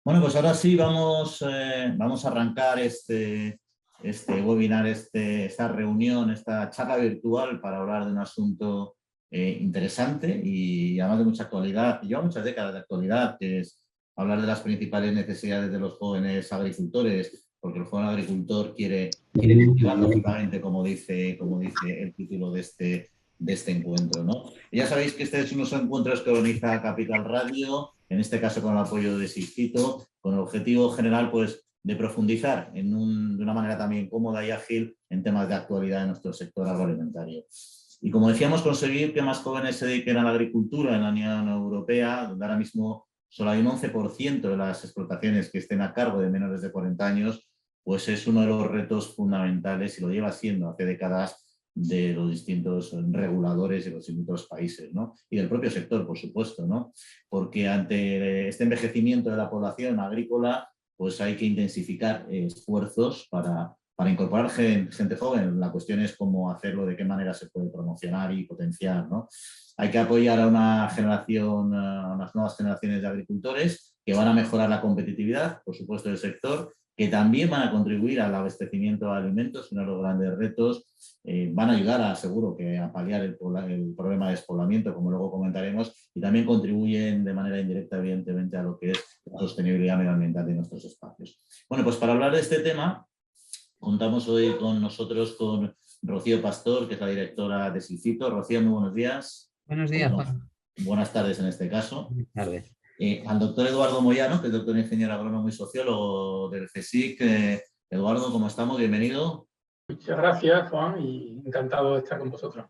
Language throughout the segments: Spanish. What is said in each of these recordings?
Bueno, pues ahora sí vamos a arrancar este webinar, esta reunión, esta charla virtual para hablar de un asunto interesante y además de mucha actualidad. Lleva muchas décadas de actualidad, que es hablar de las principales necesidades de los jóvenes agricultores, porque el joven agricultor quiere cultivar, lógicamente, como dice el título de este encuentro, ¿no? Y ya sabéis que este es unos encuentros que organiza Capital Radio, en este caso con el apoyo de Siscito, con el objetivo general, pues, de profundizar de una manera también cómoda y ágil en temas de actualidad en nuestro sector agroalimentario. Y como decíamos, conseguir que más jóvenes se dediquen a la agricultura en la Unión Europea, donde ahora mismo solo hay un 11% de las explotaciones que estén a cargo de menores de 40 años, pues es uno de los retos fundamentales y lo lleva siendo hace décadas de los distintos reguladores de los distintos países, ¿no? Y del propio sector, por supuesto, ¿no? Porque ante este envejecimiento de la población agrícola, pues hay que intensificar esfuerzos para incorporar gente joven. La cuestión es cómo hacerlo, de qué manera se puede promocionar y potenciar, ¿no? Hay que apoyar a una generación, a unas nuevas generaciones de agricultores que van a mejorar la competitividad, por supuesto, del sector, que también van a contribuir al abastecimiento de alimentos, uno de los grandes retos. Van a ayudar, seguro, a paliar el problema de despoblamiento, como luego comentaremos, y también contribuyen de manera indirecta, evidentemente, a lo que es la sostenibilidad medioambiental de nuestros espacios. Bueno, pues para hablar de este tema, contamos hoy con nosotros con Rocío Pastor, que es la directora de Siscito. Rocío, muy buenos días. Buenos días, Juan. Buenas tardes en este caso. Buenas tardes. Al doctor Eduardo Moyano, que es doctor ingeniero agrónomo y sociólogo del CSIC. Eduardo, ¿cómo estamos? Bienvenido. Muchas gracias, Juan, y encantado de estar con vosotros.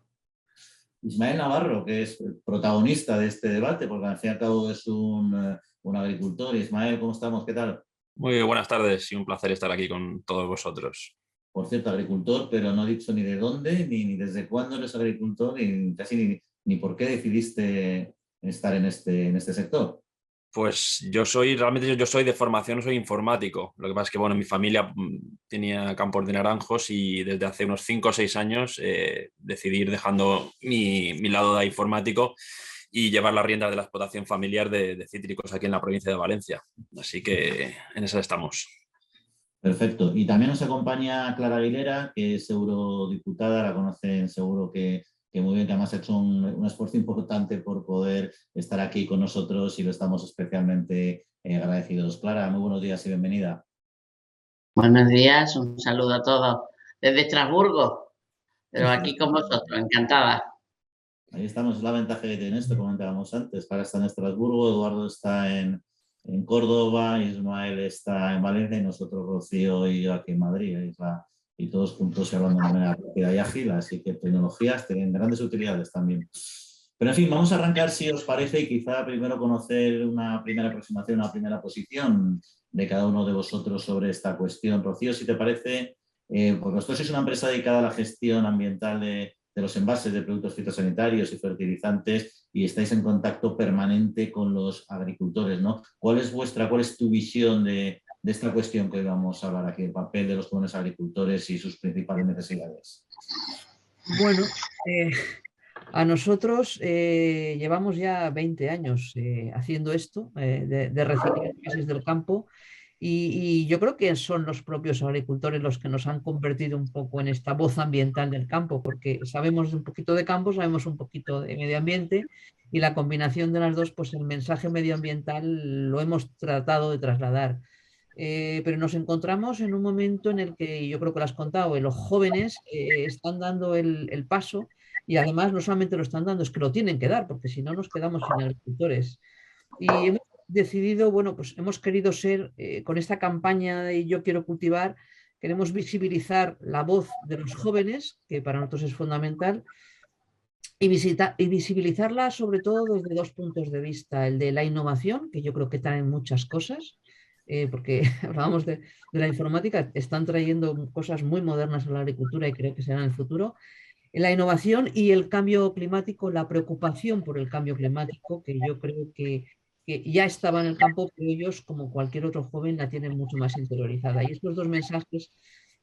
Ismael Navarro, que es protagonista de este debate, porque al fin y al cabo es un agricultor. Ismael, ¿cómo estamos? ¿Qué tal? Muy buenas tardes y un placer estar aquí con todos vosotros. Por cierto, agricultor, pero no he dicho ni de dónde, ni desde cuándo eres agricultor, ni casi ni por qué decidiste estar en este sector. Pues yo soy de formación, soy informático. Lo que pasa es que, bueno, mi familia tenía campos de naranjos y desde hace unos 5 o 6 años decidí ir dejando mi lado de informático y llevar las riendas de la explotación familiar de cítricos aquí en la provincia de Valencia. Así que en eso estamos. Perfecto. Y también nos acompaña Clara Aguilera, que es eurodiputada, la conocen seguro que muy bien, que además ha hecho un esfuerzo importante por poder estar aquí con nosotros y lo estamos especialmente agradecidos. Clara, muy buenos días y bienvenida. Buenos días, un saludo a todos desde Estrasburgo, pero aquí con vosotros, encantada. Ahí estamos, es la ventaja que tiene esto, como comentábamos antes. Clara está en Estrasburgo, Eduardo está en Córdoba, Ismael está en Valencia y nosotros, Rocío y yo aquí en Madrid. Y todos juntos hablando de manera rápida y ágil, así que tecnologías tienen grandes utilidades también. Pero en fin, vamos a arrancar, si os parece, y quizá primero conocer una primera aproximación, una primera posición de cada uno de vosotros sobre esta cuestión. Rocío, si te parece, pues vosotros sois una empresa dedicada a la gestión ambiental de los envases de productos fitosanitarios y fertilizantes y estáis en contacto permanente con los agricultores, ¿no? ¿Cuál es tu visión de esta cuestión que hoy vamos a hablar aquí, el papel de los jóvenes agricultores y sus principales necesidades? Bueno, a nosotros llevamos ya 20 años haciendo esto, de reciclar gases del campo, y yo creo que son los propios agricultores los que nos han convertido un poco en esta voz ambiental del campo, porque sabemos un poquito de campo, sabemos un poquito de medio ambiente, y la combinación de las dos, pues el mensaje medioambiental lo hemos tratado de trasladar. Pero nos encontramos en un momento en el que yo creo que lo has contado, los jóvenes están dando el paso y además no solamente lo están dando, es que lo tienen que dar, porque si no nos quedamos sin agricultores. Y hemos decidido, bueno, pues hemos querido ser, con esta campaña de Yo quiero cultivar, queremos visibilizar la voz de los jóvenes, que para nosotros es fundamental, y visibilizarla sobre todo desde dos puntos de vista, el de la innovación, que yo creo que traen muchas cosas, porque hablábamos de la informática, están trayendo cosas muy modernas a la agricultura y creo que serán el futuro. La innovación y el cambio climático, la preocupación por el cambio climático, que yo creo que ya estaba en el campo, pero ellos, como cualquier otro joven, la tienen mucho más interiorizada. Y estos dos mensajes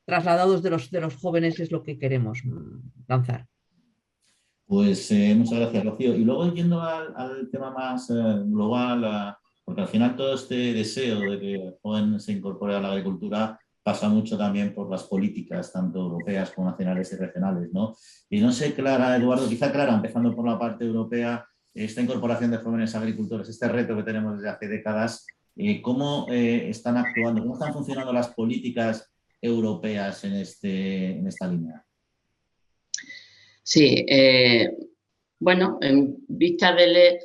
trasladados de los jóvenes es lo que queremos lanzar. Pues muchas gracias, Rocío. Y luego yendo al tema más global, Porque al final todo este deseo de que el joven se incorpore a la agricultura pasa mucho también por las políticas, tanto europeas como nacionales y regionales, ¿no? Y no sé, Clara, Eduardo, quizá Clara, empezando por la parte europea, esta incorporación de jóvenes agricultores, este reto que tenemos desde hace décadas, ¿cómo están actuando, cómo están funcionando las políticas europeas en esta línea? Sí, bueno, en vista de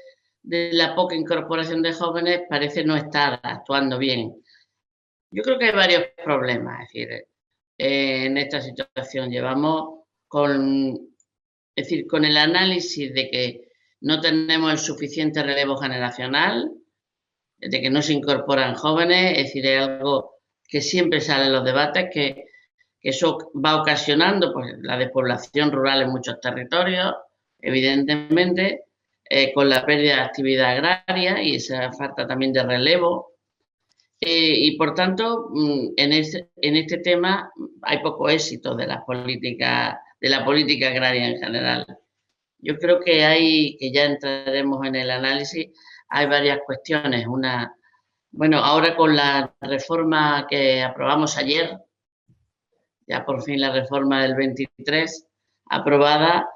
la poca incorporación de jóvenes, parece no estar actuando bien. Yo creo que hay varios problemas, es decir, en esta situación llevamos con el análisis de que no tenemos el suficiente relevo generacional, de que no se incorporan jóvenes, es decir, es algo que siempre sale en los debates, que eso va ocasionando pues, la despoblación rural en muchos territorios, evidentemente, con la pérdida de actividad agraria y esa falta también de relevo. Y por tanto, en este tema hay poco éxito de la política agraria en general. Yo creo que ya entraremos en el análisis, hay varias cuestiones. Bueno, ahora con la reforma que aprobamos ayer, ya por fin la reforma del 23 aprobada,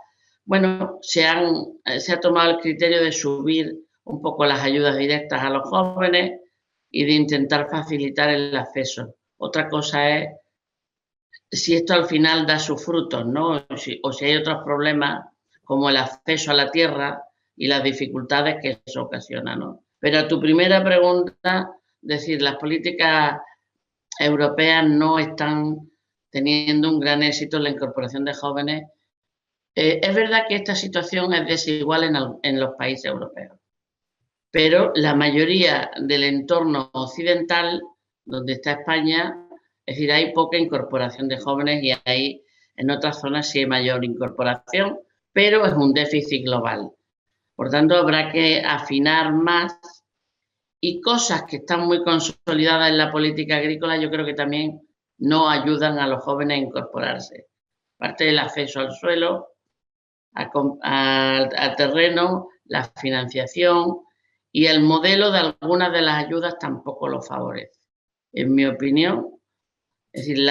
bueno, se ha tomado el criterio de subir un poco las ayudas directas a los jóvenes y de intentar facilitar el acceso. Otra cosa es si esto al final da sus frutos, ¿no? O si hay otros problemas como el acceso a la tierra y las dificultades que eso ocasiona, ¿no? Pero a tu primera pregunta, decir, las políticas europeas no están teniendo un gran éxito en la incorporación de jóvenes. Es verdad que esta situación es desigual en los países europeos, pero la mayoría del entorno occidental, donde está España, es decir, hay poca incorporación de jóvenes y ahí en otras zonas sí hay mayor incorporación, pero es un déficit global. Por tanto, habrá que afinar más y cosas que están muy consolidadas en la política agrícola, yo creo que también no ayudan a los jóvenes a incorporarse. Parte del acceso al suelo, al terreno, la financiación y el modelo de algunas de las ayudas tampoco lo favorece. En mi opinión, es decir,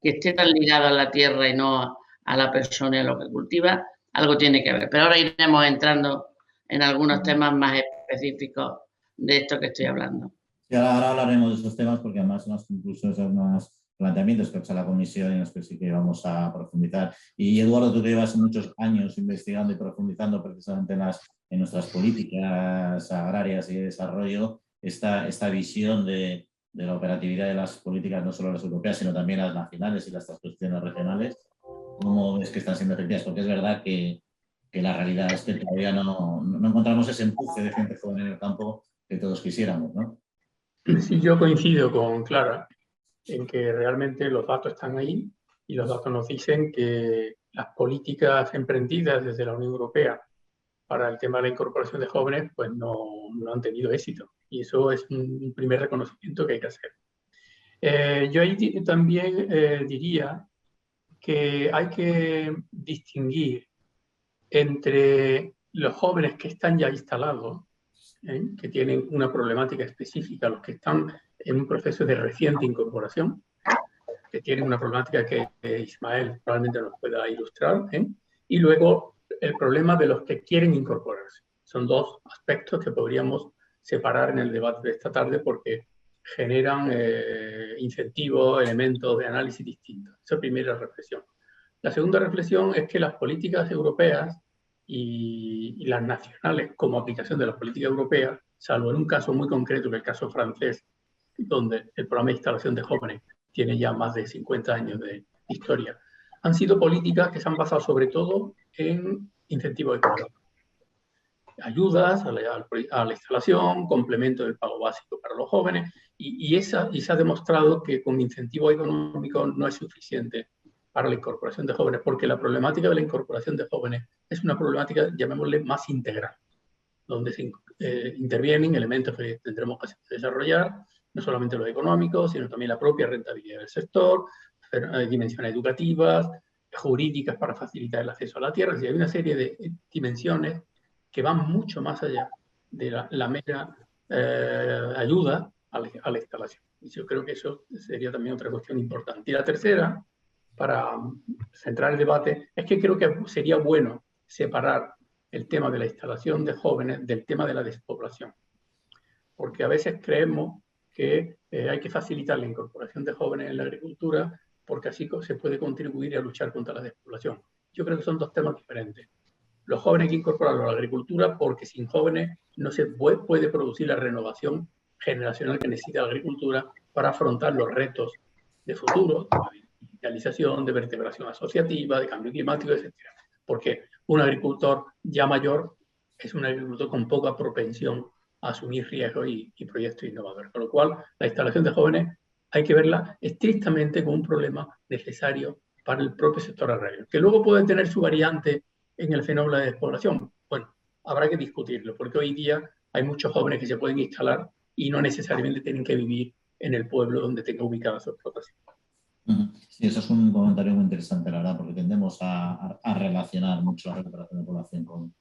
que esté tan ligado a la tierra y no a la persona y a lo que cultiva, algo tiene que ver. Pero ahora iremos entrando en algunos temas más específicos de esto que estoy hablando. Sí, ahora hablaremos de esos temas porque además incluso son unos planteamientos que ha hecho la comisión en los que sí que vamos a profundizar. Y Eduardo, tú que llevas muchos años investigando y profundizando precisamente en nuestras políticas agrarias y de desarrollo, esta visión de la operatividad de las políticas, no solo las europeas, sino también las nacionales y las transposiciones regionales, ¿cómo ves que están siendo efectivas? Porque es verdad que la realidad es que todavía no encontramos ese empuje de gente joven en el campo que todos quisiéramos, ¿no? Sí, yo coincido con Clara en que realmente los datos están ahí y los datos nos dicen que las políticas emprendidas desde la Unión Europea para el tema de la incorporación de jóvenes pues no han tenido éxito y eso es un primer reconocimiento que hay que hacer. Yo ahí también diría que hay que distinguir entre los jóvenes que están ya instalados, que tienen una problemática específica, los que están en un proceso de reciente incorporación, que tienen una problemática que Ismael probablemente nos pueda ilustrar, y luego el problema de los que quieren incorporarse. Son dos aspectos que podríamos separar en el debate de esta tarde porque generan incentivos, elementos de análisis distintos. Esa es la primera reflexión. La segunda reflexión es que las políticas europeas y las nacionales como aplicación de las políticas europeas, salvo en un caso muy concreto, que es el caso francés, donde el programa de instalación de jóvenes tiene ya más de 50 años de historia, han sido políticas que se han basado sobre todo en incentivos económicos. Ayudas a la instalación, complemento del pago básico para los jóvenes, y se ha demostrado que con incentivos económicos no es suficiente para la incorporación de jóvenes, porque la problemática de la incorporación de jóvenes es una problemática, llamémosle, más integral, donde se intervienen elementos que tendremos que desarrollar, no solamente los económicos, sino también la propia rentabilidad del sector, dimensiones educativas, jurídicas para facilitar el acceso a la tierra. Es decir, hay una serie de dimensiones que van mucho más allá de la mera ayuda a la instalación. Y yo creo que eso sería también otra cuestión importante. Y la tercera, para centrar el debate, es que creo que sería bueno separar el tema de la instalación de jóvenes del tema de la despoblación. Porque a veces creemos que hay que facilitar la incorporación de jóvenes en la agricultura porque así se puede contribuir a luchar contra la despoblación. Yo creo que son dos temas diferentes. Los jóvenes hay que incorporarlos a la agricultura porque sin jóvenes no se puede producir la renovación generacional que necesita la agricultura para afrontar los retos de futuro, de digitalización, de vertebración asociativa, de cambio climático, etc. Porque un agricultor ya mayor es un agricultor con poca propensión a asumir riesgos y proyectos innovadores. Con lo cual, la instalación de jóvenes hay que verla estrictamente como un problema necesario para el propio sector agrario, que luego puede tener su variante en el fenómeno de despoblación. Bueno, habrá que discutirlo, porque hoy día hay muchos jóvenes que se pueden instalar y no necesariamente tienen que vivir en el pueblo donde tenga ubicada su explotación. Sí, eso es un comentario muy interesante, la verdad, porque tendemos a relacionar mucho la recuperación de población con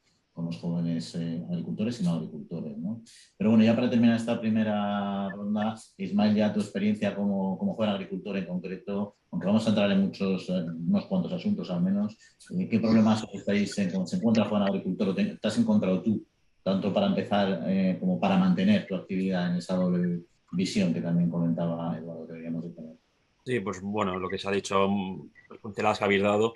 los jóvenes agricultores y no agricultores, ¿no? Pero bueno, ya para terminar esta primera ronda, Ismael, ya tu experiencia como joven agricultor en concreto, aunque vamos a entrar en unos cuantos asuntos al menos, ¿qué problemas estáis cuando se encuentra el joven agricultor o te has encontrado tú, tanto para empezar como para mantener tu actividad en esa doble visión que también comentaba Eduardo que deberíamos de tener? Sí, pues bueno, lo que se ha dicho, las pinceladas que habéis dado,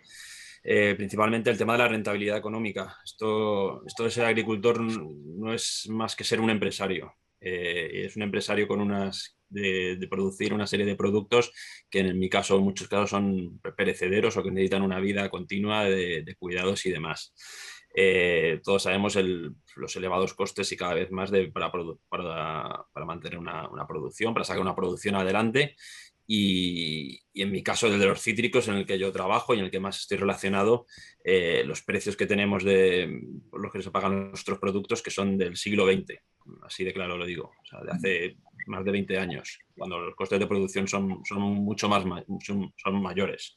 principalmente el tema de la rentabilidad económica. Esto de ser agricultor no es más que ser un empresario. Es un empresario con de producir una serie de productos que en mi caso, en muchos casos, son perecederos o que necesitan una vida continua de cuidados y demás. Todos sabemos los elevados costes y cada vez más para mantener una producción, para sacar una producción adelante. Y en mi caso, el de los cítricos, en el que yo trabajo y en el que más estoy relacionado, los precios que tenemos por los que se pagan nuestros productos, que son del siglo XX, así de claro lo digo, o sea, de hace más de 20 años, cuando los costes de producción son mucho más son mayores.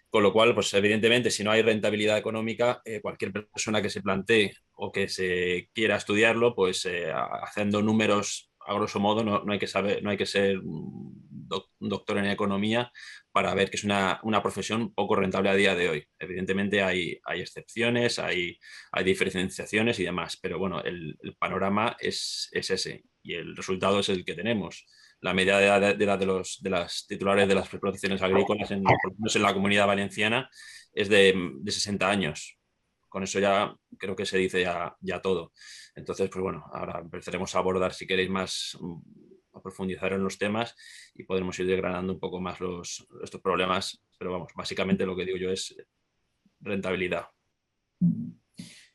Con lo cual, pues evidentemente, si no hay rentabilidad económica, cualquier persona que se plantee o que se quiera estudiarlo, pues haciendo números a grosso modo, no hay que ser un doctor en economía para ver que es una profesión poco rentable a día de hoy. Evidentemente hay excepciones, hay diferenciaciones y demás, pero bueno, el panorama es ese y el resultado es el que tenemos. La media de edad de las titulares de las explotaciones agrícolas, por lo menos en la Comunidad Valenciana, es de 60 años. Con eso ya creo que se dice ya todo. Entonces, pues bueno, ahora empezaremos a abordar, si queréis, a profundizar en los temas y podremos ir desgranando un poco más estos problemas. Pero vamos, básicamente lo que digo yo es rentabilidad. Muy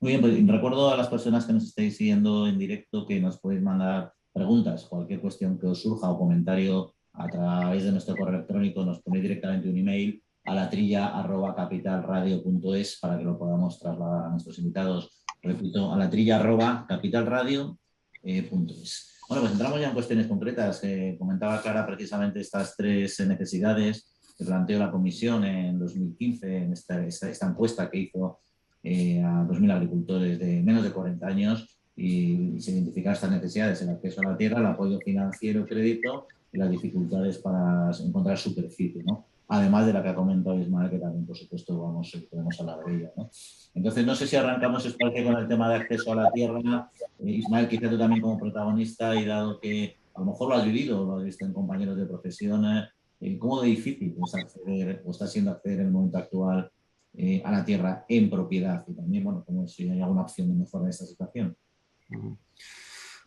bien, pues recuerdo a las personas que nos estáis siguiendo en directo que nos podéis mandar preguntas, cualquier cuestión que os surja o comentario a través de nuestro correo electrónico, nos ponéis directamente un email a latrilla@capitalradio.es para que lo podamos trasladar a nuestros invitados. Repito, a latrilla@capitalradio.es. Bueno, pues entramos ya en cuestiones concretas. Comentaba Clara precisamente estas tres necesidades que planteó la Comisión en 2015 en esta encuesta que hizo a 2.000 agricultores de menos de 40 años y se identifican estas necesidades: el acceso a la tierra, el apoyo financiero, crédito y las dificultades para encontrar superficie, ¿no? Además de la que ha comentado Ismael, que también, por supuesto, podemos hablar de ella, ¿no? Entonces, no sé si arrancamos con el tema de acceso a la tierra. Ismael, quizá tú también como protagonista, y dado que a lo mejor lo has vivido, lo has visto en compañeros de profesión, ¿cómo de difícil es acceder o está siendo acceder en el momento actual a la tierra en propiedad? Y también, bueno, como si hay alguna opción de mejorar esta situación.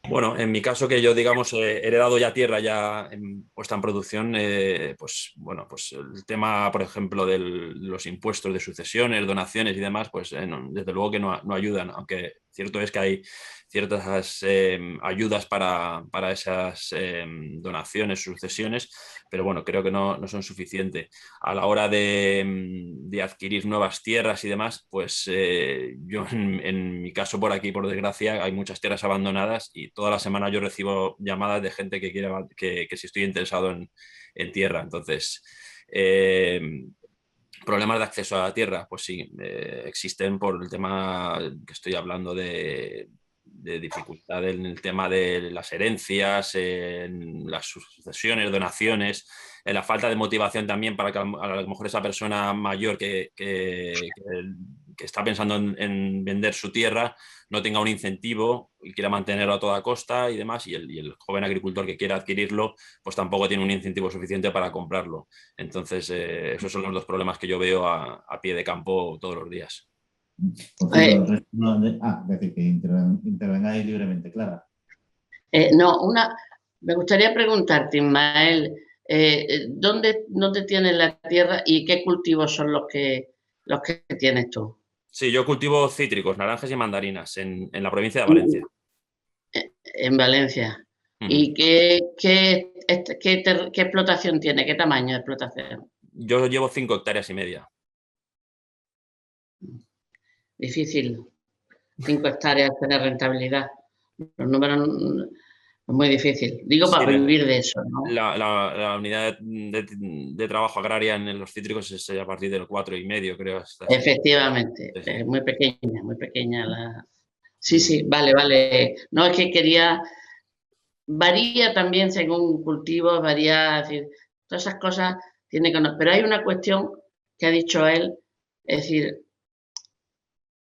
Bueno, en mi caso, que yo, digamos, he heredado ya tierra ya puesta en producción, pues bueno, pues el tema, por ejemplo, de los impuestos de sucesiones, donaciones y demás, pues desde luego que no ayudan, aunque cierto es que hay ciertas ayudas para esas donaciones, sucesiones, pero bueno, creo que no son suficientes. A la hora de adquirir nuevas tierras y demás, pues yo en mi caso por aquí, por desgracia, hay muchas tierras abandonadas y toda la semana yo recibo llamadas de gente que quiere que si estoy interesado en tierra. Entonces, problemas de acceso a la tierra, pues sí, existen por el tema que estoy hablando de dificultad en el tema de las herencias, en las sucesiones, donaciones, en la falta de motivación también para que a lo mejor esa persona mayor que está pensando en vender su tierra no tenga un incentivo y quiera mantenerlo a toda costa y demás, y el joven agricultor que quiera adquirirlo pues tampoco tiene un incentivo suficiente para comprarlo. Entonces esos son los dos problemas que yo veo a pie de campo todos los días. Por cierto, decir que intervengáis libremente, Clara. Me gustaría preguntarte, Ismael, ¿dónde tienes la tierra y qué cultivos son los que tienes tú? Sí, yo cultivo cítricos, naranjas y mandarinas en la provincia de Valencia. En Valencia. ¿Y qué explotación tiene? ¿Qué tamaño de explotación? Yo llevo 5,5 hectáreas. Difícil. 5 hectáreas tener rentabilidad. Los números es muy difícil. Digo, sí, para vivir de eso, ¿no? La unidad de trabajo agraria en los cítricos es a partir del 4,5, creo. Efectivamente. Sí. Es muy pequeña la... Sí, vale. No, es que quería... Varía también según cultivos, varía, es decir, todas esas cosas tiene que... Pero hay una cuestión que ha dicho él, es decir,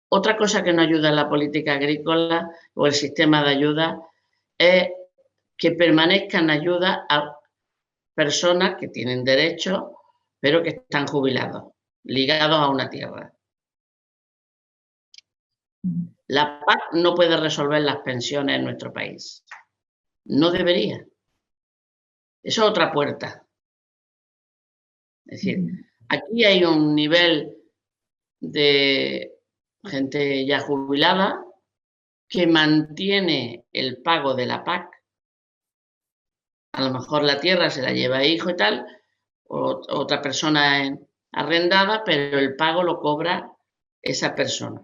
otra cosa que no ayuda en la política agrícola o el sistema de ayuda es que permanezcan ayudas a personas que tienen derecho, pero que están jubilados, ligados a una tierra. La PAC no puede resolver las pensiones en nuestro país. No debería. Eso es otra puerta. Es decir, aquí hay un nivel de gente ya jubilada que mantiene el pago de la PAC. A lo mejor la tierra se la lleva hijo y tal, o otra persona arrendada, pero el pago lo cobra esa persona.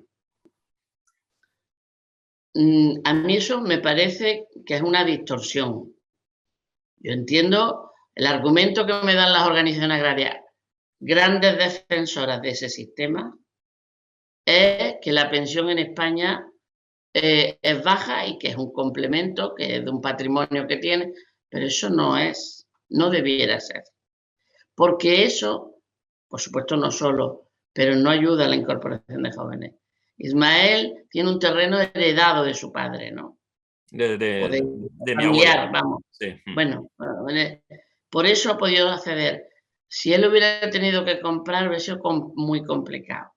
A mí eso me parece que es una distorsión. Yo entiendo el argumento que me dan las organizaciones agrarias, grandes defensoras de ese sistema, es que la pensión en España es baja y que es un complemento, que es de un patrimonio que tiene, pero eso no debiera ser. Porque eso, por supuesto no solo, pero no ayuda a la incorporación de jóvenes. Ismael tiene un terreno heredado de su padre, ¿no? De mi familiar, abuelo. Vamos. Sí. Bueno, por eso ha podido acceder. Si él hubiera tenido que comprar, hubiera sido muy complicado.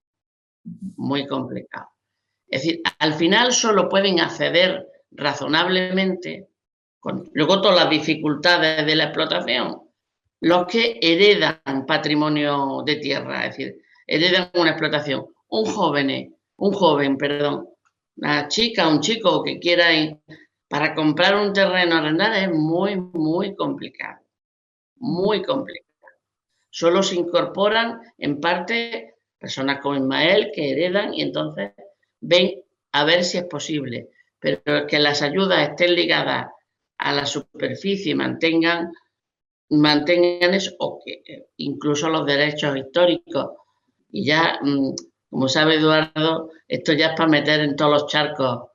Muy complicado. Es decir, al final solo pueden acceder razonablemente, luego todas las dificultades de la explotación, los que heredan patrimonio de tierra, es decir, heredan una explotación. Un joven, una chica, un chico que quiera ir para comprar un terreno a arrendar es muy complicado. Muy complicado. Solo se incorporan en parte personas como Ismael que heredan y entonces ven a ver si es posible. Pero que las ayudas estén ligadas a la superficie y mantengan eso, o que incluso los derechos históricos. Y ya, como sabe Eduardo, esto ya es para meter en todos los charcos,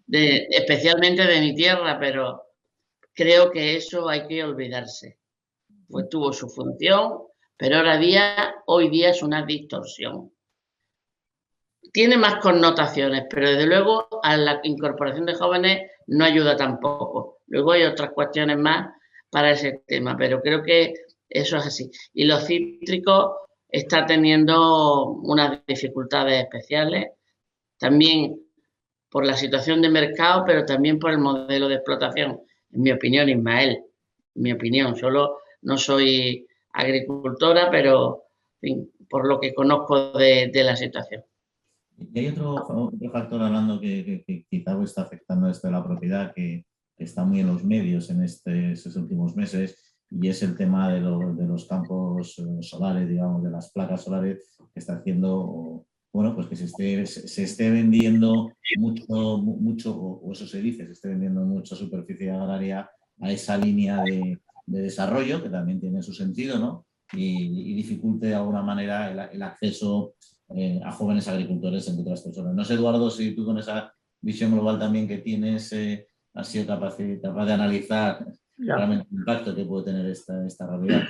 especialmente de mi tierra, pero creo que eso hay que olvidarse. Pues tuvo su función, pero hoy día es una distorsión. Tiene más connotaciones, pero desde luego a la incorporación de jóvenes no ayuda tampoco. Luego hay otras cuestiones más para ese tema, pero creo que eso es así. Y los cítricos están teniendo unas dificultades especiales, también por la situación de mercado, pero también por el modelo de explotación. En mi opinión, Ismael, en mi opinión, solo no soy agricultora, pero en fin, por lo que conozco de la situación. Y hay otro factor hablando que quizá está afectando esto de la propiedad, que está muy en los medios en estos últimos meses, y es el tema de los campos solares, digamos, de las placas solares, que está haciendo, bueno, pues que se esté vendiendo mucho, o eso se dice, se esté vendiendo mucha superficie agraria a esa línea de desarrollo, que también tiene su sentido, ¿no? Y dificulte de alguna manera el acceso a jóvenes agricultores, entre otras personas. No sé, Eduardo, si tú con esa visión global también que tienes, has sido capaz de analizar realmente el impacto que puede tener esta realidad.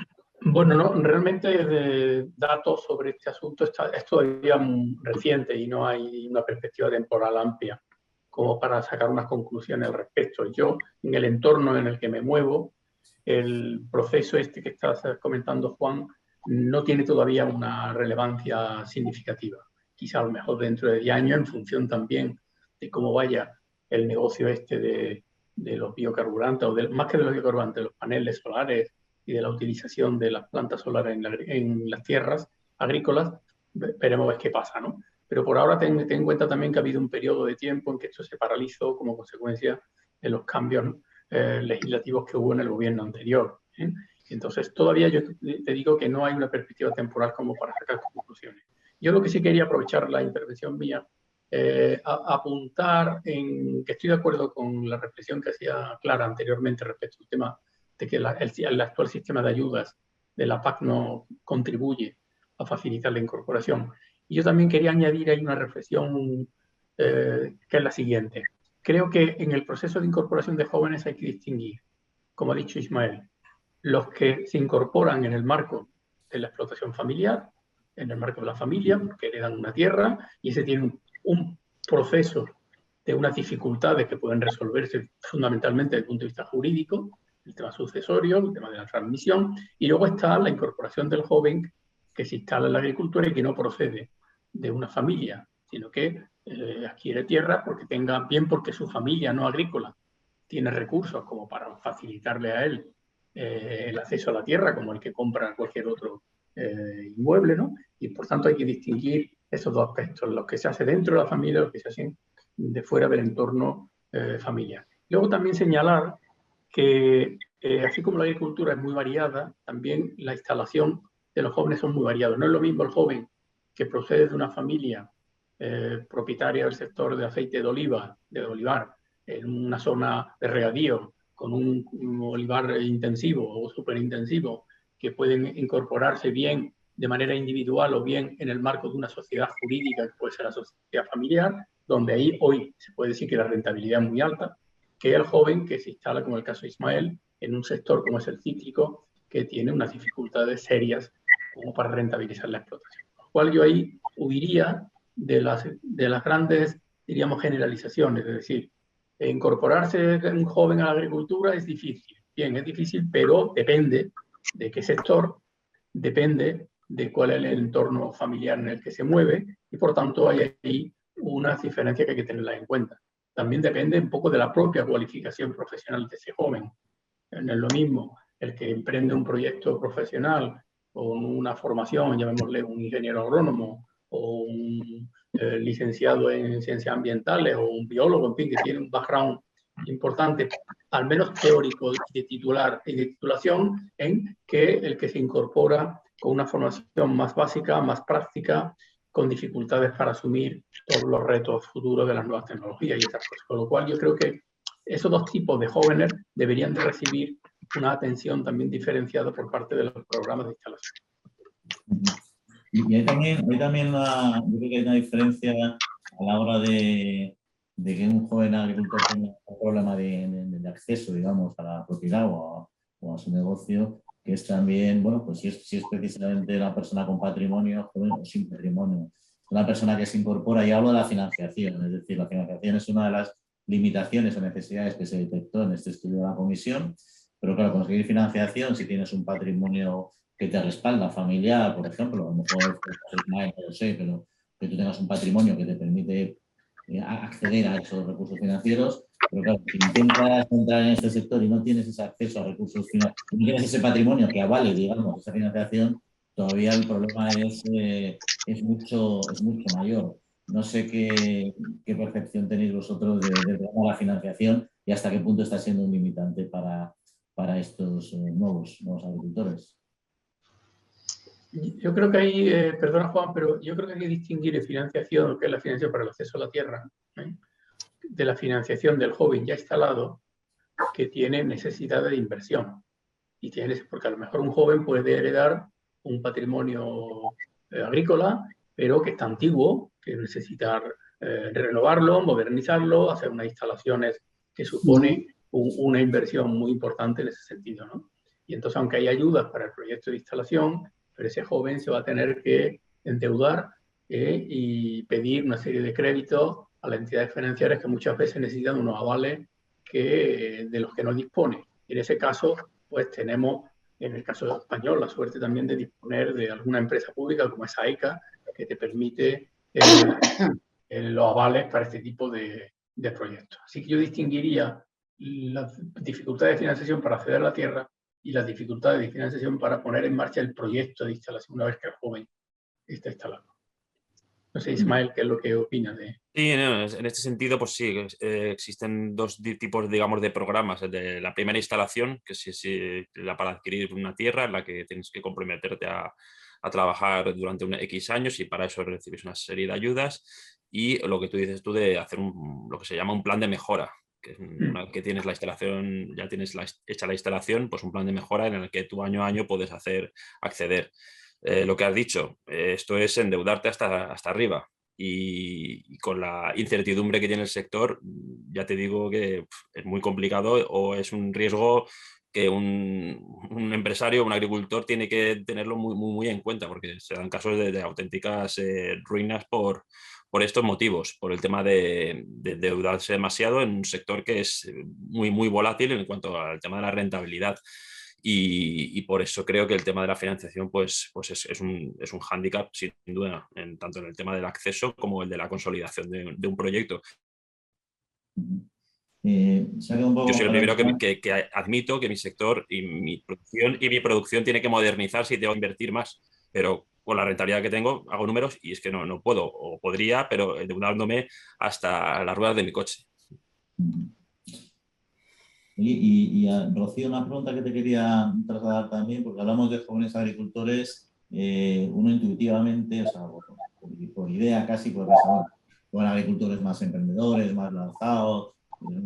Bueno, no, realmente datos sobre este asunto es todavía muy reciente y no hay una perspectiva temporal amplia como para sacar unas conclusiones al respecto. Yo, en el entorno en el que me muevo, el proceso este que estás comentando, Juan, no tiene todavía una relevancia significativa. Quizá a lo mejor dentro de 10 años, en función también de cómo vaya el negocio este de los biocarburantes, o más que de los biocarburantes, de los paneles solares y de la utilización de las plantas solares en las tierras agrícolas, veremos a ver qué pasa, ¿no? Pero por ahora ten en cuenta también que ha habido un periodo de tiempo en que esto se paralizó como consecuencia de los cambios legislativos que hubo en el gobierno anterior. Entonces, todavía yo te digo que no hay una perspectiva temporal como para sacar conclusiones. Yo lo que sí quería aprovechar la intervención mía, apuntar en que estoy de acuerdo con la reflexión que hacía Clara anteriormente respecto al tema de que el actual sistema de ayudas de la PAC no contribuye a facilitar la incorporación. Y yo también quería añadir ahí una reflexión que es la siguiente. Creo que en el proceso de incorporación de jóvenes hay que distinguir, como ha dicho Ismael, los que se incorporan en el marco de la explotación familiar, en el marco de la familia, porque heredan una tierra y ese tiene un proceso de unas dificultades que pueden resolverse fundamentalmente desde el punto de vista jurídico, el tema sucesorio, el tema de la transmisión, y luego está la incorporación del joven que se instala en la agricultura y que no procede de una familia, sino que adquiere tierra porque su familia no agrícola tiene recursos como para facilitarle a él el acceso a la tierra, como el que compra cualquier otro inmueble, ¿no? Y por tanto hay que distinguir esos dos aspectos, los que se hace dentro de la familia y los que se hacen de fuera del entorno familiar. Luego también señalar que así como la agricultura es muy variada, también la instalación de los jóvenes son muy variados. No es lo mismo el joven que procede de una familia propietaria del sector de aceite de olivar, en una zona de regadío, con un olivar intensivo o superintensivo, que pueden incorporarse bien de manera individual o bien en el marco de una sociedad jurídica, que puede ser la sociedad familiar, donde ahí hoy se puede decir que la rentabilidad es muy alta, que el joven que se instala, como el caso de Ismael, en un sector como es el cítrico, que tiene unas dificultades serias como para rentabilizar la explotación. Con lo cual yo ahí huiría de las grandes, diríamos, generalizaciones, es decir, incorporarse un joven a la agricultura es difícil. Bien, es difícil, pero depende de qué sector, depende de cuál es el entorno familiar en el que se mueve y por tanto hay ahí unas diferencias que hay que tenerlas en cuenta. También depende un poco de la propia cualificación profesional de ese joven. No es lo mismo el que emprende un proyecto profesional o una formación, llamémosle un ingeniero agrónomo o un licenciado en ciencias ambientales o un biólogo, en fin, que tiene un background importante, al menos teórico de titulación, en que el que se incorpora con una formación más básica, más práctica, con dificultades para asumir todos los retos futuros de las nuevas tecnologías y estas cosas. Con lo cual yo creo que esos dos tipos de jóvenes deberían de recibir una atención también diferenciada por parte de los programas de instalación. Y hay también yo creo que hay una diferencia a la hora de que un joven agricultor tenga un problema de acceso, digamos, a la propiedad o a su negocio, que es también, bueno, pues si es precisamente una persona con patrimonio, joven o sin patrimonio. Una persona que se incorpora, y hablo de la financiación, es decir, la financiación es una de las limitaciones o necesidades que se detectó en este estudio de la comisión, pero claro, conseguir financiación si tienes un patrimonio que te respalda, familiar, por ejemplo, a lo mejor no lo sé, pero que tú tengas un patrimonio que te permite acceder a esos recursos financieros, pero claro, si intentas entrar en este sector y no tienes ese acceso a recursos financieros, no tienes ese patrimonio que avale, digamos, esa financiación, todavía el problema es mucho mayor. No sé qué percepción tenéis vosotros de la financiación y hasta qué punto está siendo un limitante para estos nuevos agricultores. Yo creo que hay, perdona Juan, pero yo creo que hay que distinguir financiación, que es la financiación para el acceso a la tierra, de la financiación del joven ya instalado que tiene necesidad de inversión. Porque a lo mejor un joven puede heredar un patrimonio agrícola, pero que está antiguo, que necesita renovarlo, modernizarlo, hacer unas instalaciones que supone una inversión muy importante en ese sentido, ¿no? Y entonces, aunque hay ayudas para el proyecto de instalación, pero ese joven se va a tener que endeudar y pedir una serie de créditos a las entidades financieras que muchas veces necesitan unos avales de los que no dispone. En ese caso, pues tenemos, en el caso español, la suerte también de disponer de alguna empresa pública como es AECA, que te permite los avales para este tipo de proyectos. Así que yo distinguiría las dificultades de financiación para acceder a la tierra y las dificultades de financiación para poner en marcha el proyecto de instalación una vez que el joven está instalado. No sé, Ismael, ¿qué es lo que opinas de...? Sí, no, en este sentido, pues sí, existen dos tipos, digamos, de programas. El de la primera instalación, que es la para adquirir una tierra en la que tienes que comprometerte a trabajar durante X años y para eso recibes una serie de ayudas. Y lo que tú dices tú de hacer lo que se llama un plan de mejora, que una vez que tienes la instalación, ya tienes hecha la instalación, pues un plan de mejora en el que tú año a año puedes acceder. Lo que has dicho, esto es endeudarte hasta arriba. Y con la incertidumbre que tiene el sector, ya te digo que es muy complicado o es un riesgo que un empresario, un agricultor tiene que tenerlo muy, muy, muy en cuenta, porque se dan casos de auténticas ruinas por estos motivos, por el tema de endeudarse demasiado en un sector que es muy, muy volátil en cuanto al tema de la rentabilidad. Y por eso creo que el tema de la financiación pues es un hándicap, sin duda, tanto en el tema del acceso como el de la consolidación de un proyecto. Yo soy el primero que admito que mi sector y mi producción tiene que modernizarse y tengo que invertir más, pero con la rentabilidad que tengo hago números y es que no puedo, o podría, pero endeudándome hasta las ruedas de mi coche. Rocío, una pregunta que te quería trasladar también, porque hablamos de jóvenes agricultores, uno intuitivamente, o sea, por idea casi, pues son agricultores más emprendedores, más lanzados,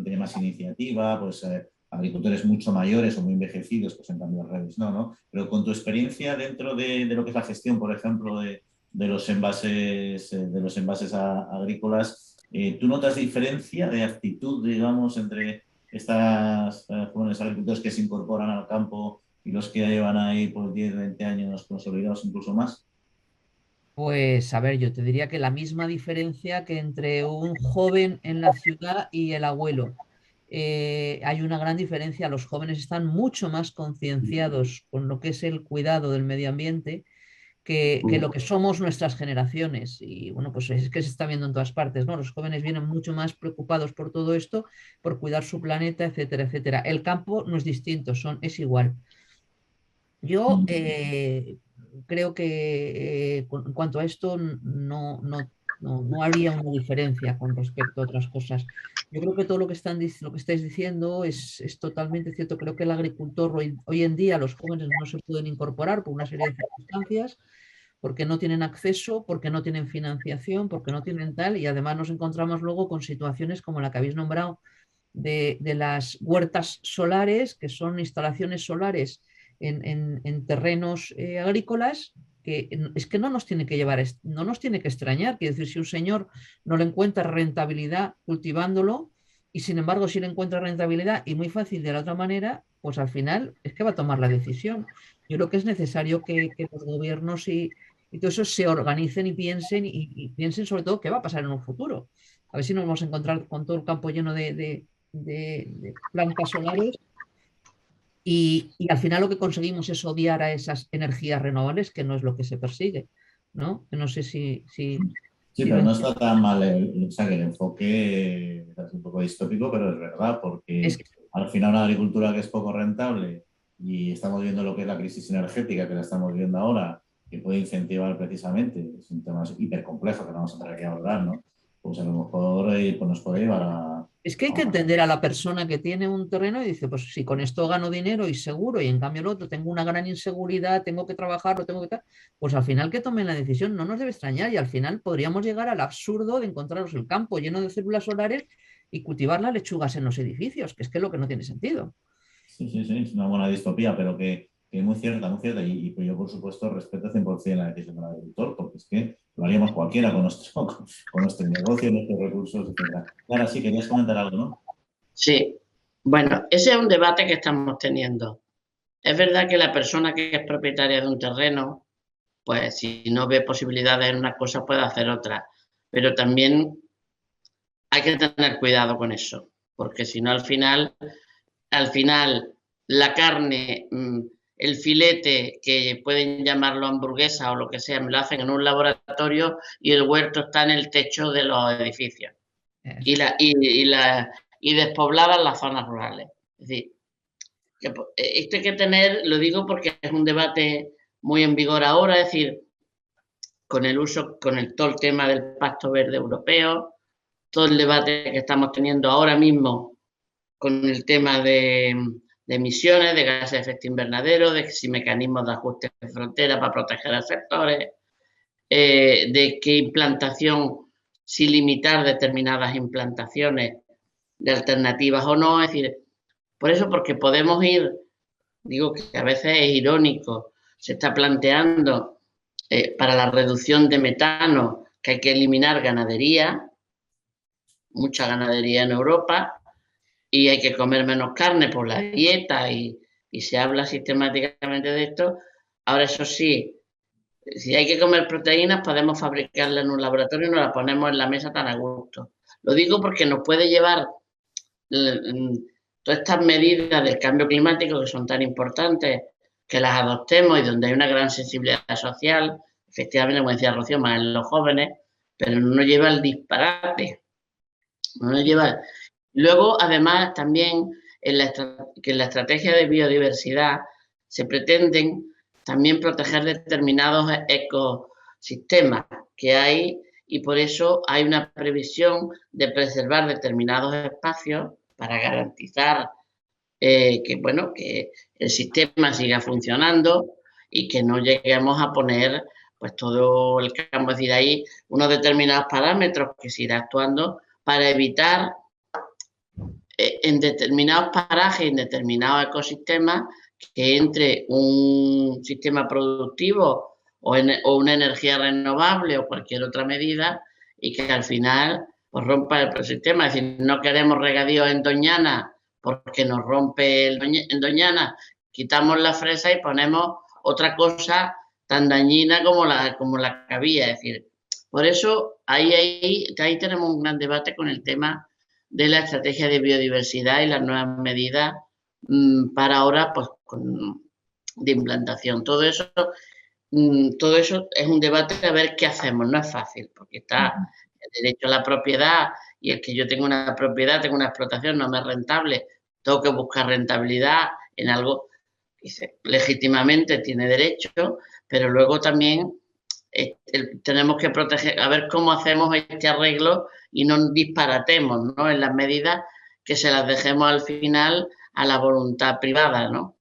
tienen más iniciativa, pues agricultores mucho mayores o muy envejecidos, pues en cambio al revés, ¿no? Pero con tu experiencia dentro de lo que es la gestión, por ejemplo, de los envases agrícolas, ¿tú notas diferencia de actitud, digamos, entre estas jóvenes agricultores que se incorporan al campo y los que ya llevan ahí por 10, 20 años consolidados, incluso más? Pues a ver, yo te diría que la misma diferencia que entre un joven en la ciudad y el abuelo. Hay una gran diferencia. Los jóvenes están mucho más concienciados con lo que es el cuidado del medio ambiente que lo que somos nuestras generaciones. Y bueno, pues es que se está viendo en todas partes, ¿no? Los jóvenes vienen mucho más preocupados por todo esto, por cuidar su planeta, etcétera, etcétera. El campo no es distinto, es igual. Yo creo que en cuanto a esto no habría una diferencia con respecto a otras cosas. Yo creo que todo lo que estáis diciendo es totalmente cierto. Creo que el agricultor hoy en día, los jóvenes no se pueden incorporar por una serie de circunstancias, porque no tienen acceso, porque no tienen financiación, porque no tienen tal, y además nos encontramos luego con situaciones como la que habéis nombrado de las huertas solares, que son instalaciones solares en terrenos agrícolas, que es que no nos tiene que llevar, no nos tiene que extrañar. Quiere decir, si un señor no le encuentra rentabilidad cultivándolo, y sin embargo si le encuentra rentabilidad y muy fácil de la otra manera, pues al final es que va a tomar la decisión. Yo creo que es necesario que los gobiernos y todo eso se organicen y piensen sobre todo qué va a pasar en un futuro. A ver si nos vamos a encontrar con todo el campo lleno de plantas solares y al final lo que conseguimos es odiar a esas energías renovables, que no es lo que se persigue, ¿no? No sé si Sí, pero no está tan mal o sea, que el enfoque es un poco distópico, pero es verdad, porque es, al final una agricultura que es poco rentable y estamos viendo lo que es la crisis energética, que la estamos viendo ahora, que puede incentivar precisamente, es un tema hipercomplejo que no vamos a tener que abordar, ¿no? Pues a lo mejor pues nos puede llevar a... es que hay que entender a la persona que tiene un terreno y dice, pues si con esto gano dinero y seguro, y en cambio el otro tengo una gran inseguridad, tengo que trabajar, lo tengo que tal, pues al final que tomen la decisión no nos debe extrañar y al final podríamos llegar al absurdo de encontraros el campo lleno de células solares y cultivar las lechugas en los edificios, que es lo que no tiene sentido. Sí, es una buena distopía, pero que muy cierta, muy cierta. Y pues yo, por supuesto, respeto 100% la decisión del agricultor, porque es que lo haríamos cualquiera con nuestro negocio, nuestros recursos, etc. Clara, sí, querías comentar algo, ¿no? Sí, bueno, ese es un debate que estamos teniendo. Es verdad que la persona que es propietaria de un terreno, pues si no ve posibilidades en una cosa puede hacer otra, pero también hay que tener cuidado con eso, porque si no al final la carne, el filete, que pueden llamarlo hamburguesa o lo que sea, me lo hacen en un laboratorio y el huerto está en el techo de los edificios y despobladas las zonas rurales. Es decir, que esto hay que tener, lo digo porque es un debate muy en vigor ahora, es decir, con todo el tema del Pacto Verde Europeo, todo el debate que estamos teniendo ahora mismo con el tema de emisiones, de gases de efecto invernadero, de si mecanismos de ajuste de frontera para proteger a sectores, de qué implantación, si limitar determinadas implantaciones de alternativas o no. Es decir, por eso, porque podemos ir, digo que a veces es irónico, se está planteando para la reducción de metano que hay que eliminar ganadería, mucha ganadería en Europa, y hay que comer menos carne por la dieta y se habla sistemáticamente de esto. Ahora, eso sí, si hay que comer proteínas, podemos fabricarla en un laboratorio y nos la ponemos en la mesa tan a gusto. Lo digo porque nos puede llevar todas estas medidas del cambio climático que son tan importantes, que las adoptemos y donde hay una gran sensibilidad social, efectivamente, como decía Rocío, más en los jóvenes, pero no nos lleva al disparate. No nos lleva. Luego, además, también que en la estrategia de biodiversidad se pretenden también proteger determinados ecosistemas que hay y por eso hay una previsión de preservar determinados espacios para garantizar que el sistema siga funcionando y que no lleguemos a poner pues todo el campo, es decir, hay unos determinados parámetros que se irá actuando para evitar en determinados parajes, en determinados ecosistemas, que entre un sistema productivo o una energía renovable o cualquier otra medida y que al final pues, rompa el ecosistema. Es decir, no queremos regadíos en Doñana porque nos rompe en Doñana, quitamos la fresa y ponemos otra cosa tan dañina como la que había. Es decir, por eso ahí tenemos un gran debate con el tema de la estrategia de biodiversidad y las nuevas medidas para ahora pues de implantación. Todo eso es un debate de ver qué hacemos. No es fácil porque está el derecho a la propiedad y el que yo tengo una propiedad, tengo una explotación, no me es rentable, tengo que buscar rentabilidad en algo que legítimamente tiene derecho, pero luego también tenemos que proteger, a ver cómo hacemos este arreglo y no disparatemos, ¿no? En las medidas que se las dejemos al final a la voluntad privada, ¿no?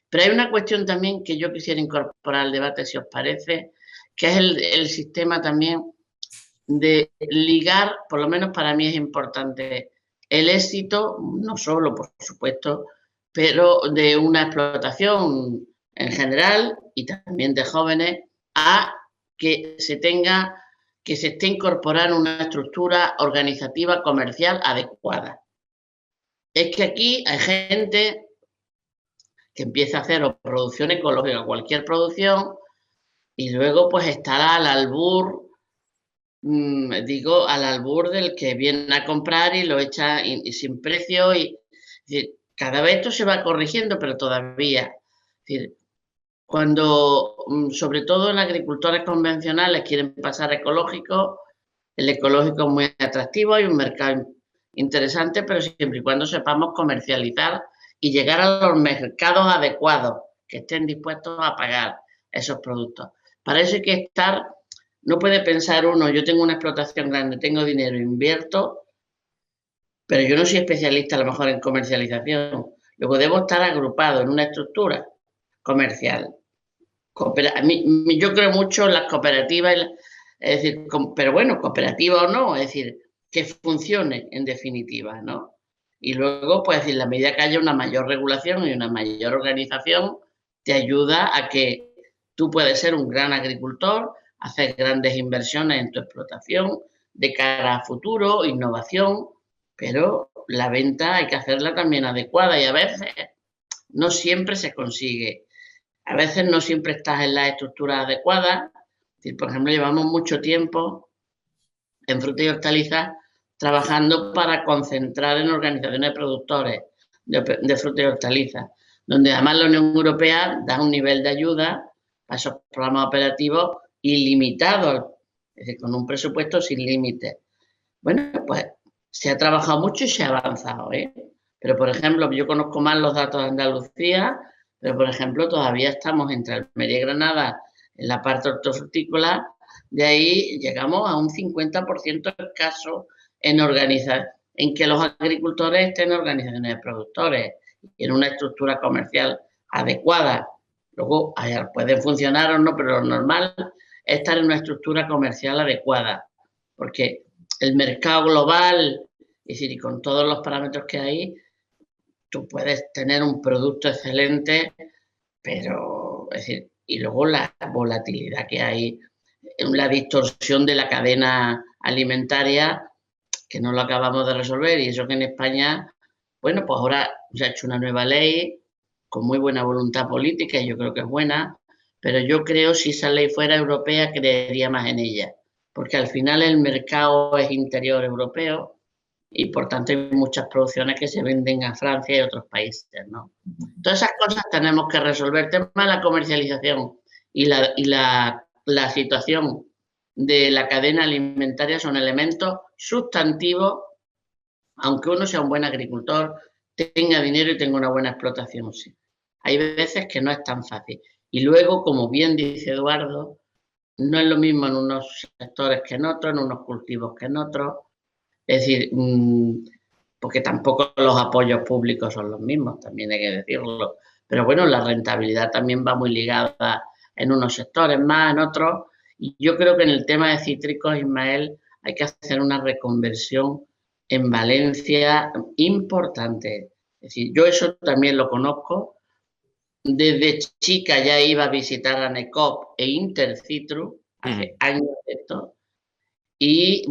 Pero hay una cuestión también que yo quisiera incorporar al debate, si os parece, que es el sistema también de ligar, por lo menos para mí es importante, el éxito, no solo, por supuesto, pero de una explotación en general y también de jóvenes, a que se esté incorporando una estructura organizativa comercial adecuada. Es que aquí hay gente que empieza a hacer producción ecológica, cualquier producción, y luego pues estará al albur, al albur del que viene a comprar y lo echa sin precio. Cada vez esto se va corrigiendo, pero todavía. Es decir, cuando, sobre todo en agricultores convencionales, quieren pasar ecológico, el ecológico es muy atractivo, hay un mercado interesante, pero siempre y cuando sepamos comercializar y llegar a los mercados adecuados que estén dispuestos a pagar esos productos. Para eso hay que no puede pensar uno, yo tengo una explotación grande, tengo dinero, invierto, pero yo no soy especialista a lo mejor en comercialización. Luego debo estar agrupado en una estructura comercial. Yo creo mucho en las cooperativas, es decir, pero bueno, cooperativa o no, es decir, que funcione en definitiva, ¿no? Y luego, pues, en la medida que haya una mayor regulación y una mayor organización, te ayuda a que tú puedes ser un gran agricultor, hacer grandes inversiones en tu explotación de cara a futuro, innovación, pero la venta hay que hacerla también adecuada y a veces no siempre se consigue. A veces no siempre estás en las estructuras adecuadas. Por ejemplo, llevamos mucho tiempo en frutas y hortalizas trabajando para concentrar en organizaciones de productores de frutas y hortalizas, donde además la Unión Europea da un nivel de ayuda a esos programas operativos ilimitado, es decir, con un presupuesto sin límites. Bueno, pues se ha trabajado mucho y se ha avanzado, ¿eh? Pero, por ejemplo, yo conozco más los datos de Andalucía, pero, por ejemplo, todavía estamos entre Almería y Granada en la parte hortofrutícola, de ahí llegamos a un 50% escaso en que los agricultores estén en organizaciones de productores y en una estructura comercial adecuada. Luego pueden funcionar o no, pero lo normal es estar en una estructura comercial adecuada, porque el mercado global, es decir, y con todos los parámetros que hay, tú puedes tener un producto excelente, pero, es decir, y luego la volatilidad que hay, la distorsión de la cadena alimentaria, que no lo acabamos de resolver, y eso que en España, bueno, pues ahora se ha hecho una nueva ley con muy buena voluntad política, y yo creo que es buena, pero yo creo si esa ley fuera europea, creería más en ella, porque al final el mercado es interior europeo y por tanto hay muchas producciones que se venden a Francia y otros países, ¿no? Todas esas cosas tenemos que resolver. El tema de la comercialización y la situación de la cadena alimentaria son elementos sustantivos, aunque uno sea un buen agricultor, tenga dinero y tenga una buena explotación. Sí. Hay veces que no es tan fácil. Y luego, como bien dice Eduardo, no es lo mismo en unos sectores que en otros, en unos cultivos que en otros. Es decir, porque tampoco los apoyos públicos son los mismos, también hay que decirlo. Pero bueno, la rentabilidad también va muy ligada en unos sectores más, en otros. Y yo creo que en el tema de cítricos, Ismael, hay que hacer una reconversión en Valencia importante. Es decir, yo eso también lo conozco. Desde chica ya iba a visitar a NECOP e Intercitrus, hace años de esto, y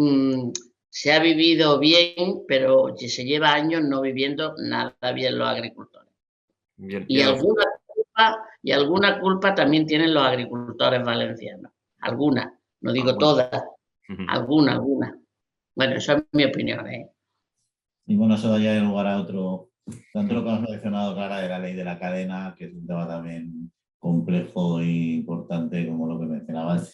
se ha vivido bien, pero se lleva años no viviendo nada bien los agricultores. Bien, y alguna culpa también tienen los agricultores valencianos. Algunas, no digo todas, alguna. Bueno, eso es mi opinión, ¿eh? Y bueno, eso ya da lugar a otro, tanto lo que hemos mencionado, Clara, de la ley de la cadena, que es un tema también complejo e importante, como lo que mencionabas.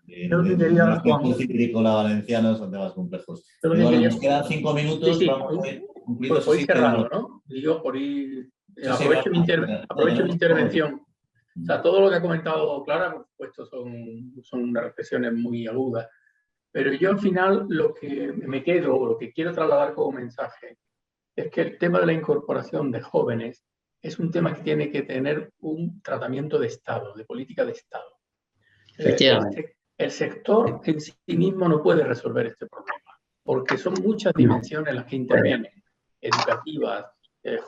El campo citrícola valenciano son temas complejos. Pero bueno, nos quedan 5 minutos. Sí, vamos a ir cumpliendo. Por ir cerrando, ¿no? Digo, por ir... aprovecho mi intervención. O sea, todo lo que ha comentado Clara, por supuesto, son unas reflexiones muy agudas. Pero yo al final lo que me quedo, o lo que quiero trasladar como mensaje, es que el tema de la incorporación de jóvenes es un tema que tiene que tener un tratamiento de Estado, de política de Estado. El sector en sí mismo no puede resolver este problema, porque son muchas dimensiones las que intervienen, educativas,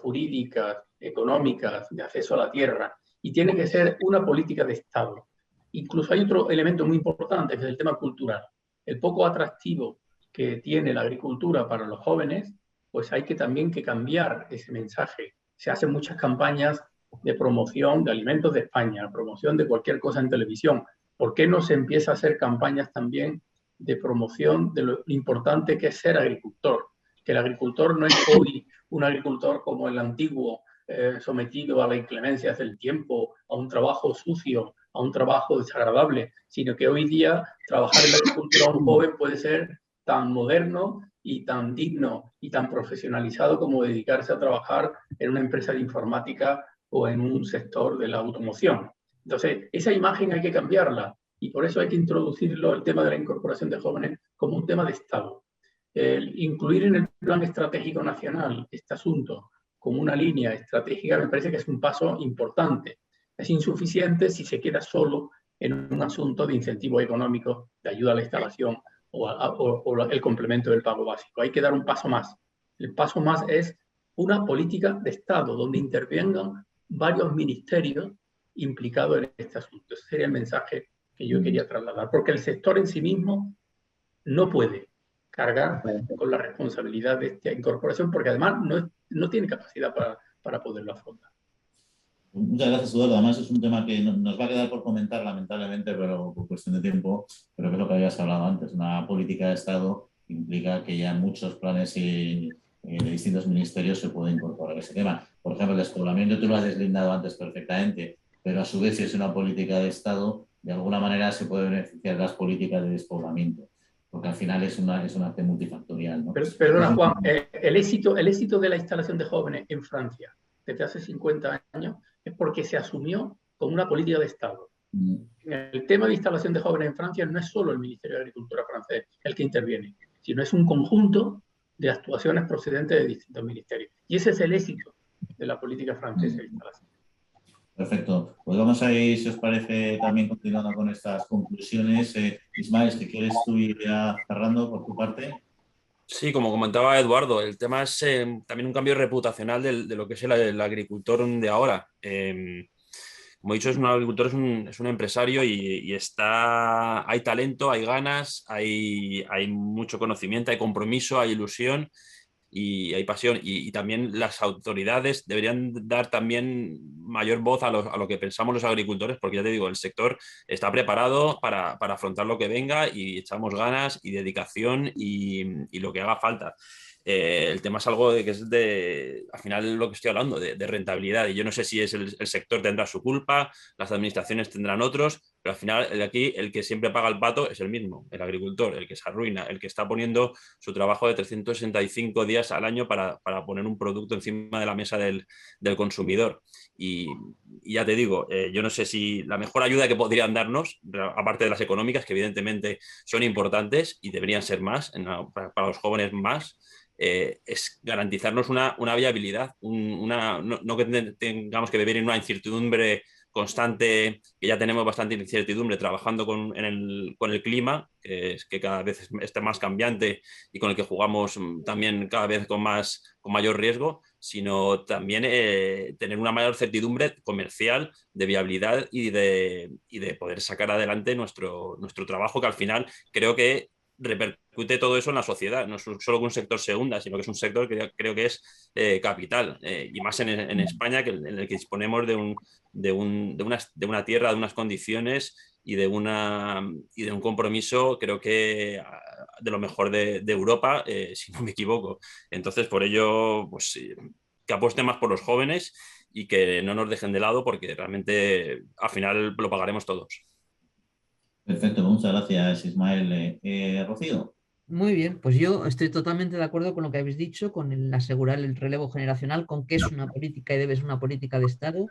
jurídicas, económicas, de acceso a la tierra, y tiene que ser una política de Estado. Incluso hay otro elemento muy importante, que es el tema cultural. El poco atractivo que tiene la agricultura para los jóvenes, pues hay que también cambiar ese mensaje. Se hacen muchas campañas de promoción de alimentos de España, promoción de cualquier cosa en televisión. ¿Por qué no se empieza a hacer campañas también de promoción de lo importante que es ser agricultor? Que el agricultor no es hoy un agricultor como el antiguo, sometido a la inclemencia del tiempo, a un trabajo sucio, a un trabajo desagradable, sino que hoy día trabajar en la agricultura a un joven puede ser tan moderno y tan digno y tan profesionalizado como dedicarse a trabajar en una empresa de informática o en un sector de la automoción. Entonces, esa imagen hay que cambiarla y por eso hay que introducirlo, el tema de la incorporación de jóvenes, como un tema de Estado. Incluir en el plan estratégico nacional este asunto como una línea estratégica me parece que es un paso importante. Es insuficiente si se queda solo en un asunto de incentivo económico, de ayuda a la instalación o el complemento del pago básico. Hay que dar un paso más. El paso más es una política de Estado donde intervengan varios ministerios implicado en este asunto. Ese sería el mensaje que yo quería trasladar, porque el sector en sí mismo no puede cargar con la responsabilidad de esta incorporación, porque además no tiene capacidad para poderlo afrontar. Muchas gracias, Eduardo. Además es un tema que nos va a quedar por comentar, lamentablemente, pero por cuestión de tiempo, pero que es lo que habías hablado antes. Una política de Estado implica que ya muchos planes de distintos ministerios se pueden incorporar a ese tema. Por ejemplo, el despoblamiento tú lo has deslindado antes perfectamente, pero a su vez si es una política de Estado, de alguna manera se puede beneficiar las políticas de despoblamiento, porque al final es un acto multifactorial, ¿no? Perdona, Juan, el éxito de la instalación de jóvenes en Francia desde hace 50 años es porque se asumió como una política de Estado. El tema de instalación de jóvenes en Francia no es solo el Ministerio de Agricultura francés el que interviene, sino es un conjunto de actuaciones procedentes de distintos ministerios. Y ese es el éxito de la política francesa de instalación. Perfecto. Pues vamos a ir, si os parece, también continuando con estas conclusiones. Ismael, si quieres tú ir ya cerrando por tu parte. Sí, como comentaba Eduardo, el tema es también un cambio reputacional de lo que es el agricultor de ahora. Como he dicho, es un agricultor, es un empresario y hay talento, hay ganas, hay mucho conocimiento, hay compromiso, hay ilusión y hay pasión. Y también las autoridades deberían dar también mayor voz a lo que pensamos los agricultores, porque ya te digo, el sector está preparado para afrontar lo que venga y echamos ganas y dedicación y lo que haga falta. El tema es algo que es al final lo que estoy hablando, de rentabilidad. Y yo no sé si es el sector tendrá su culpa, las administraciones tendrán otros, pero al final aquí el que siempre paga el pato es el mismo, el agricultor, el que se arruina, el que está poniendo su trabajo de 365 días al año para poner un producto encima de la mesa del consumidor. Y ya te digo, yo no sé si la mejor ayuda que podrían darnos, aparte de las económicas, que evidentemente son importantes y deberían ser más, para los jóvenes más, es garantizarnos una viabilidad, no que tengamos que vivir en una incertidumbre constante, que ya tenemos bastante incertidumbre trabajando con el clima, que cada vez está más cambiante y con el que jugamos también cada vez con mayor riesgo, sino también tener una mayor certidumbre comercial, de viabilidad y de poder sacar adelante nuestro trabajo, que al final creo que repercute todo eso en la sociedad. No es solo que un sector se hunda, sino que es un sector que creo que es capital, y más en España, en el que disponemos de una tierra, de unas condiciones y de un compromiso, creo que de lo mejor de Europa, si no me equivoco. Entonces, por ello, pues que apuesten más por los jóvenes y que no nos dejen de lado, porque realmente al final lo pagaremos todos. Perfecto, muchas gracias, Ismael. Rocío. Muy bien, pues yo estoy totalmente de acuerdo con lo que habéis dicho, con el asegurar el relevo generacional, con que es una política y debe ser una política de Estado,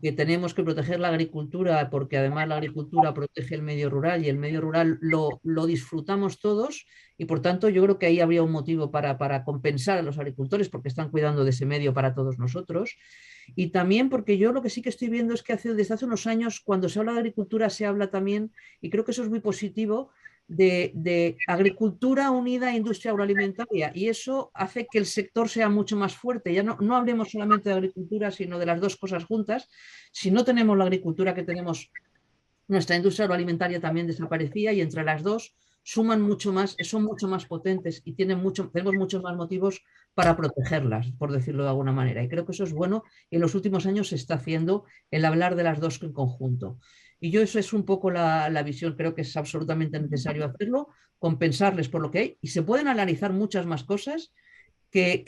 que tenemos que proteger la agricultura, porque además la agricultura protege el medio rural y el medio rural lo disfrutamos todos, y por tanto yo creo que ahí habría un motivo para compensar a los agricultores, porque están cuidando de ese medio para todos nosotros. Y también porque yo lo que sí que estoy viendo es que desde hace unos años, cuando se habla de agricultura, se habla también, y creo que eso es muy positivo, de agricultura unida a industria agroalimentaria, y eso hace que el sector sea mucho más fuerte. Ya no hablemos solamente de agricultura, sino de las dos cosas juntas. Si no tenemos la agricultura que tenemos, nuestra industria agroalimentaria también desaparecía, y entre las dos suman mucho más, son mucho más potentes y tenemos muchos más motivos para protegerlas, por decirlo de alguna manera. Y creo que eso es bueno, y en los últimos años se está haciendo el hablar de las dos en conjunto. Y yo eso es un poco la visión, creo que es absolutamente necesario hacerlo, compensarles por lo que hay, y se pueden analizar muchas más cosas que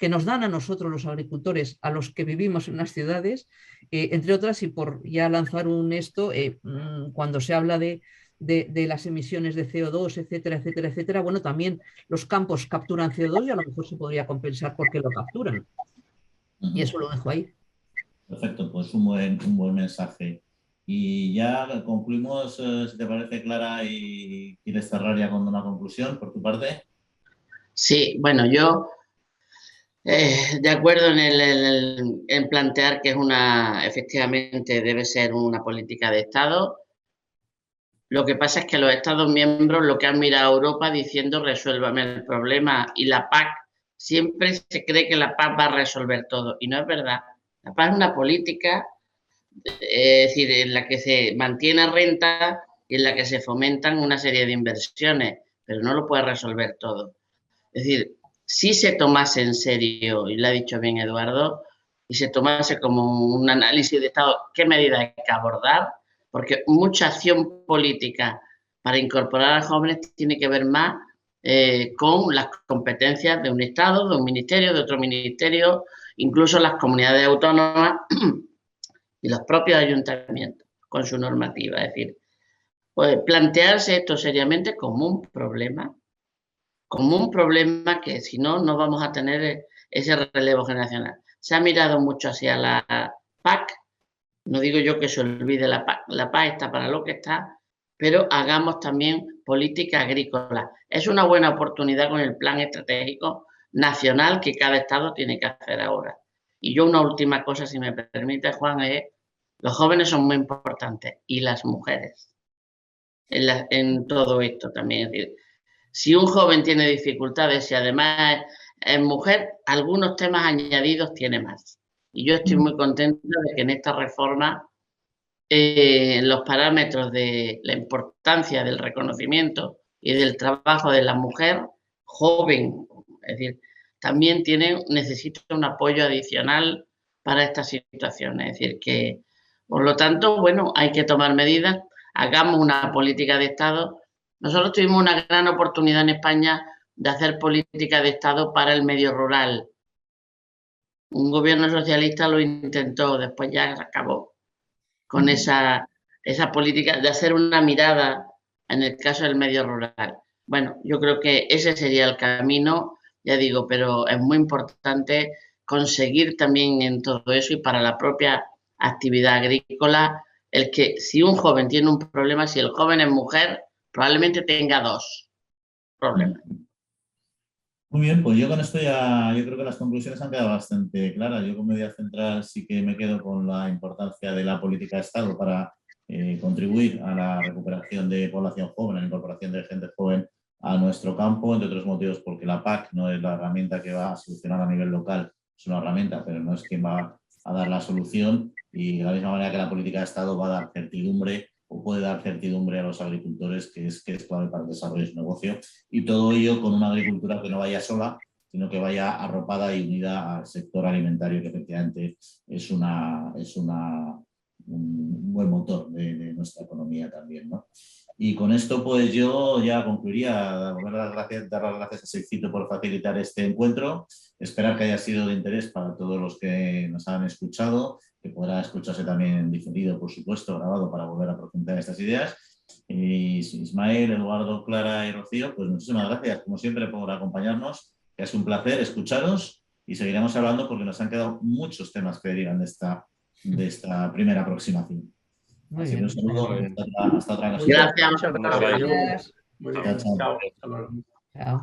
nos dan a nosotros los agricultores, a los que vivimos en las ciudades, entre otras, y por ya lanzar cuando se habla de las emisiones de CO2, etcétera, etcétera, etcétera, bueno, también los campos capturan CO2 y a lo mejor se podría compensar porque lo capturan. Y eso lo dejo ahí. Perfecto, pues un buen mensaje. Y ya concluimos, si te parece, Clara, y quieres cerrar ya con una conclusión por tu parte. Sí, bueno, yo de acuerdo en plantear que efectivamente debe ser una política de Estado. Lo que pasa es que los Estados miembros lo que han mirado a Europa diciendo resuélvame el problema, y la PAC siempre se cree que la PAC va a resolver todo, y no es verdad. La PAC es una política es decir, en la que se mantiene renta y en la que se fomentan una serie de inversiones, pero no lo puede resolver todo. Es decir, si se tomase en serio, y lo ha dicho bien Eduardo, y se tomase como un análisis de Estado, qué medidas hay que abordar, porque mucha acción política para incorporar a jóvenes tiene que ver más con las competencias de un Estado, de un ministerio, de otro ministerio, incluso las comunidades autónomas y los propios ayuntamientos con su normativa. Es decir, pues plantearse esto seriamente como un problema que si no, no vamos a tener ese relevo generacional. Se ha mirado mucho hacia la PAC, no digo yo que se olvide la PAC está para lo que está, pero hagamos también política agrícola. Es una buena oportunidad con el plan estratégico nacional que cada Estado tiene que hacer ahora. Y yo una última cosa, si me permite, Juan, es los jóvenes son muy importantes y las mujeres en todo esto también. Es decir, si un joven tiene dificultades y además es mujer, algunos temas añadidos tiene más. Y yo estoy muy contenta de que en esta reforma los parámetros de la importancia del reconocimiento y del trabajo de la mujer joven, es decir, también necesita un apoyo adicional para estas situaciones. Es decir, que, por lo tanto, bueno, hay que tomar medidas, hagamos una política de Estado. Nosotros tuvimos una gran oportunidad en España de hacer política de Estado para el medio rural. Un gobierno socialista lo intentó, después ya se acabó con esa política de hacer una mirada en el caso del medio rural. Bueno, yo creo que ese sería el camino, ya digo, pero es muy importante conseguir también en todo eso y para la propia actividad agrícola, el que si un joven tiene un problema, si el joven es mujer, probablemente tenga dos problemas. Muy bien, pues yo con esto ya, yo creo que las conclusiones han quedado bastante claras. Yo como medida central sí que me quedo con la importancia de la política de Estado para contribuir a la recuperación de población joven, a la incorporación de gente joven a nuestro campo, entre otros motivos porque la PAC no es la herramienta que va a solucionar a nivel local, es una herramienta, pero no es quien va a dar la solución, y de la misma manera que la política de Estado va a dar certidumbre o puede dar certidumbre a los agricultores, que es clave para el desarrollo de su negocio, y todo ello con una agricultura que no vaya sola, sino que vaya arropada y unida al sector alimentario, que efectivamente es un buen motor de nuestra economía también, ¿no? Y con esto pues yo ya concluiría, dar las gracias a Sexcito por facilitar este encuentro, esperar que haya sido de interés para todos los que nos han escuchado, que podrá escucharse también diferido, por supuesto, grabado, para volver a profundizar estas ideas. Y Ismael, Eduardo, Clara y Rocío, pues muchísimas gracias, como siempre, por acompañarnos, que es un placer escucharos, y seguiremos hablando porque nos han quedado muchos temas que derivan de esta primera aproximación. Muy Así que bien. un saludo, hasta otra ocasión. Gracias. Muchas gracias. Gracias. Muy bien. Chao, chao. Chao. Hasta luego. Chao.